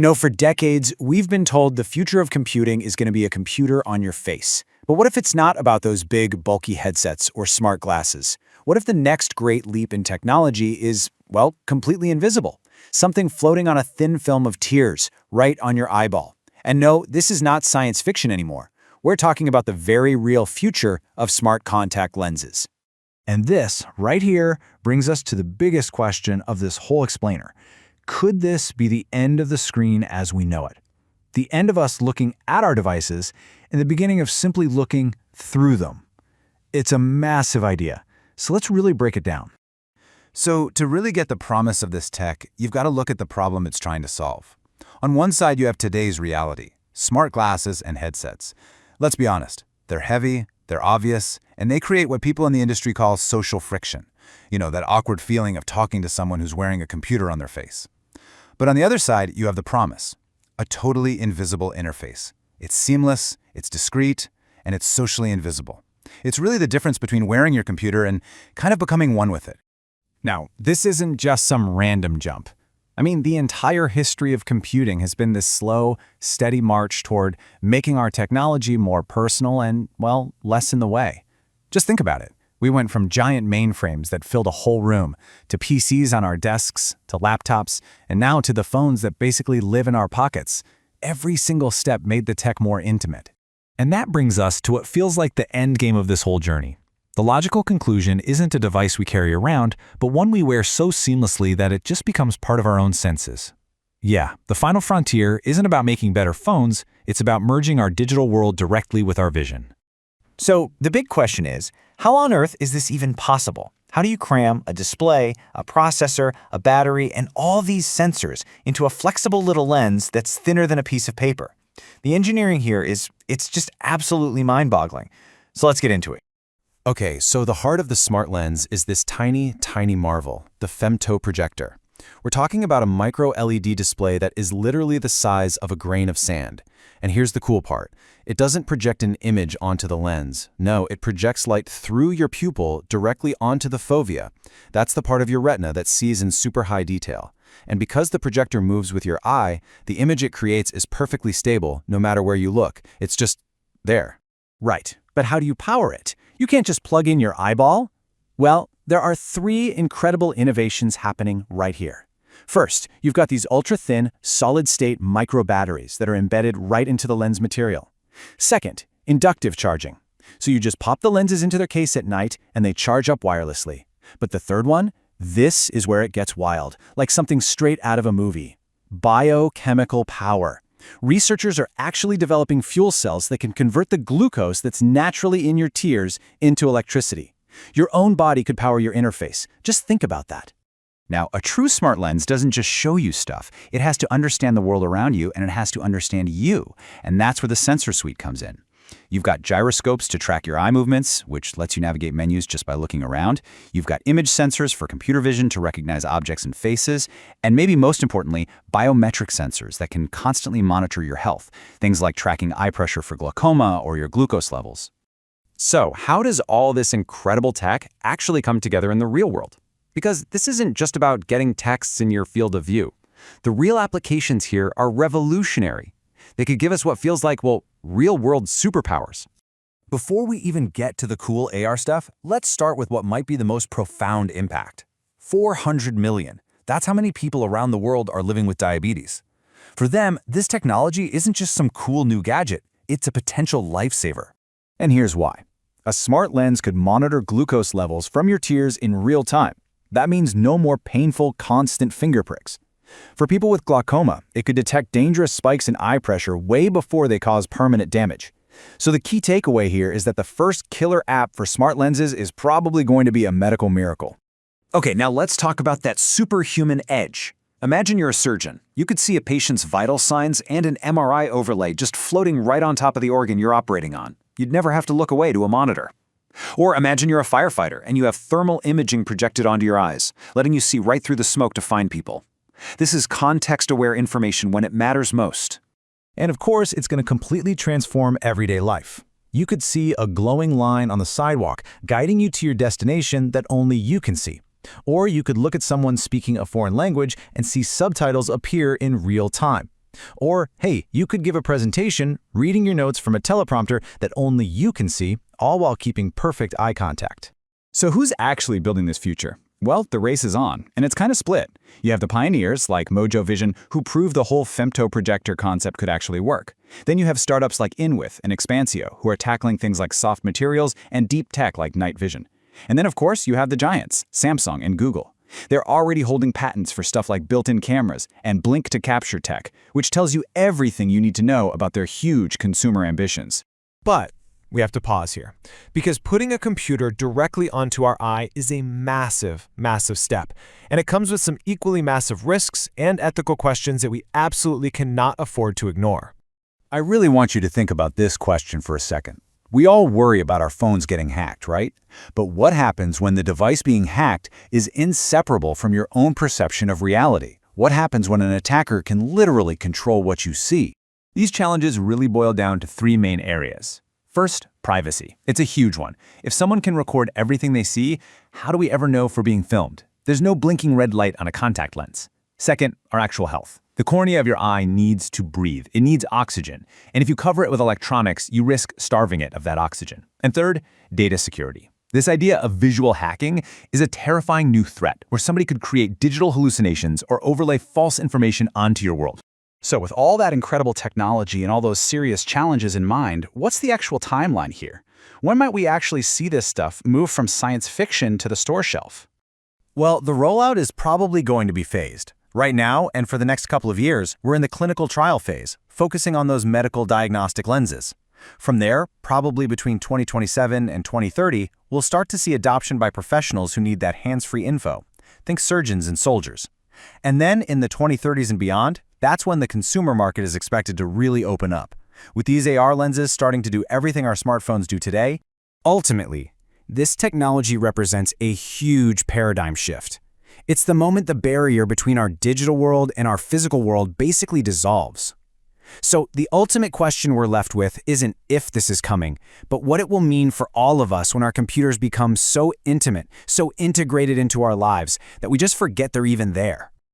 For decades, we've been told the future of computing is going to be a computer on your face. But what if it's not about those big, bulky headsets or smart glasses? What if the next great leap in technology is, well, completely invisible? Something floating on a thin film of tears, right on your eyeball. And no, this is not science fiction anymore. We're talking about the very real future of smart contact lenses. And this, right here, brings us to the biggest question of this whole explainer. Could this be the end of the screen as we know it? The end of us looking at our devices and the beginning of simply looking through them. It's a massive idea, so let's really break it down. So to really get the promise of this tech, you've got to look at the problem it's trying to solve. On one side, you have today's reality, smart glasses and headsets. Let's be honest, they're heavy, they're obvious, and they create what people in the industry call social friction. That awkward feeling of talking to someone who's wearing a computer on their face. But on the other side, you have the promise, a totally invisible interface. It's seamless, it's discreet, and it's socially invisible. It's really the difference between wearing your computer and kind of becoming one with it. Now, this isn't just some random jump. The entire history of computing has been this slow, steady march toward making our technology more personal and, well, less in the way. Just think about it. We went from giant mainframes that filled a whole room, to PCs on our desks, to laptops, and now to the phones that basically live in our pockets. Every single step made the tech more intimate. And that brings us to what feels like the end game of this whole journey. The logical conclusion isn't a device we carry around, but one we wear so seamlessly that it just becomes part of our own senses. Yeah, the final frontier isn't about making better phones, it's about merging our digital world directly with our vision. So the big question is, how on earth is this even possible? How do you cram a display, a processor, a battery, and all these sensors into a flexible little lens that's thinner than a piece of paper? The engineering here it's just absolutely mind-boggling. So let's get into it. Okay, so the heart of the smart lens is this tiny, tiny marvel, the femto projector. We're talking about a micro LED display that is literally the size of a grain of sand. And here's the cool part. It doesn't project an image onto the lens. No, it projects light through your pupil directly onto the fovea. That's the part of your retina that sees in super high detail. And because the projector moves with your eye, the image it creates is perfectly stable no matter where you look. It's just there. Right, but how do you power it? You can't just plug in your eyeball. Well, there are 3 incredible innovations happening right here. First, you've got these ultra-thin, solid-state micro batteries that are embedded right into the lens material. Second, inductive charging. So you just pop the lenses into their case at night and they charge up wirelessly. But the third one, this is where it gets wild, like something straight out of a movie. Biochemical power. Researchers are actually developing fuel cells that can convert the glucose that's naturally in your tears into electricity. Your own body could power your interface. Just think about that. Now, a true smart lens doesn't just show you stuff. It has to understand the world around you, and it has to understand you. And that's where the sensor suite comes in. You've got gyroscopes to track your eye movements, which lets you navigate menus just by looking around. You've got image sensors for computer vision to recognize objects and faces. And maybe most importantly, biometric sensors that can constantly monitor your health. Things like tracking eye pressure for glaucoma or your glucose levels. So, how does all this incredible tech actually come together in the real world? Because this isn't just about getting texts in your field of view. The real applications here are revolutionary. They could give us what feels like, well, real-world superpowers. Before we even get to the cool AR stuff, let's start with what might be the most profound impact. 400 million. That's how many people around the world are living with diabetes. For them, this technology isn't just some cool new gadget, it's a potential lifesaver. And here's why. A smart lens could monitor glucose levels from your tears in real time. That means no more painful, constant finger pricks. For people with glaucoma, it could detect dangerous spikes in eye pressure way before they cause permanent damage. So the key takeaway here is that the first killer app for smart lenses is probably going to be a medical miracle. Okay, now let's talk about that superhuman edge. Imagine you're a surgeon. You could see a patient's vital signs and an MRI overlay just floating right on top of the organ you're operating on. You'd never have to look away to a monitor. Or imagine you're a firefighter and you have thermal imaging projected onto your eyes, letting you see right through the smoke to find people. This is context-aware information when it matters most. And of course, it's going to completely transform everyday life. You could see a glowing line on the sidewalk guiding you to your destination that only you can see. Or you could look at someone speaking a foreign language and see subtitles appear in real time. Or, hey, you could give a presentation, reading your notes from a teleprompter that only you can see, all while keeping perfect eye contact. So who's actually building this future? Well, the race is on, and it's kind of split. You have the pioneers, like Mojo Vision, who proved the whole femtoprojector concept could actually work. Then you have startups like Inwith and Expansio, who are tackling things like soft materials and deep tech like night vision. And then, of course, you have the giants, Samsung and Google. They're already holding patents for stuff like built-in cameras and blink-to-capture tech, which tells you everything you need to know about their huge consumer ambitions. But we have to pause here, because putting a computer directly onto our eye is a massive, massive step, and it comes with some equally massive risks and ethical questions that we absolutely cannot afford to ignore. I really want you to think about this question for a second. We all worry about our phones getting hacked, right? But what happens when the device being hacked is inseparable from your own perception of reality? What happens when an attacker can literally control what you see? These challenges really boil down to three main areas. First, privacy. It's a huge one. If someone can record everything they see, how do we ever know if we're being filmed? There's no blinking red light on a contact lens. Second, our actual health. The cornea of your eye needs to breathe. It needs oxygen. And if you cover it with electronics, you risk starving it of that oxygen. And third, data security. This idea of visual hacking is a terrifying new threat where somebody could create digital hallucinations or overlay false information onto your world. So with all that incredible technology and all those serious challenges in mind, what's the actual timeline here? When might we actually see this stuff move from science fiction to the store shelf? Well, the rollout is probably going to be phased. Right now, and for the next couple of years, we're in the clinical trial phase, focusing on those medical diagnostic lenses. From there, probably between 2027 and 2030, we'll start to see adoption by professionals who need that hands-free info. Think surgeons and soldiers. And then in the 2030s and beyond, that's when the consumer market is expected to really open up. With these AR lenses starting to do everything our smartphones do today, ultimately, this technology represents a huge paradigm shift. It's the moment the barrier between our digital world and our physical world basically dissolves. So the ultimate question we're left with isn't if this is coming, but what it will mean for all of us when our computers become so intimate, so integrated into our lives that we just forget they're even there.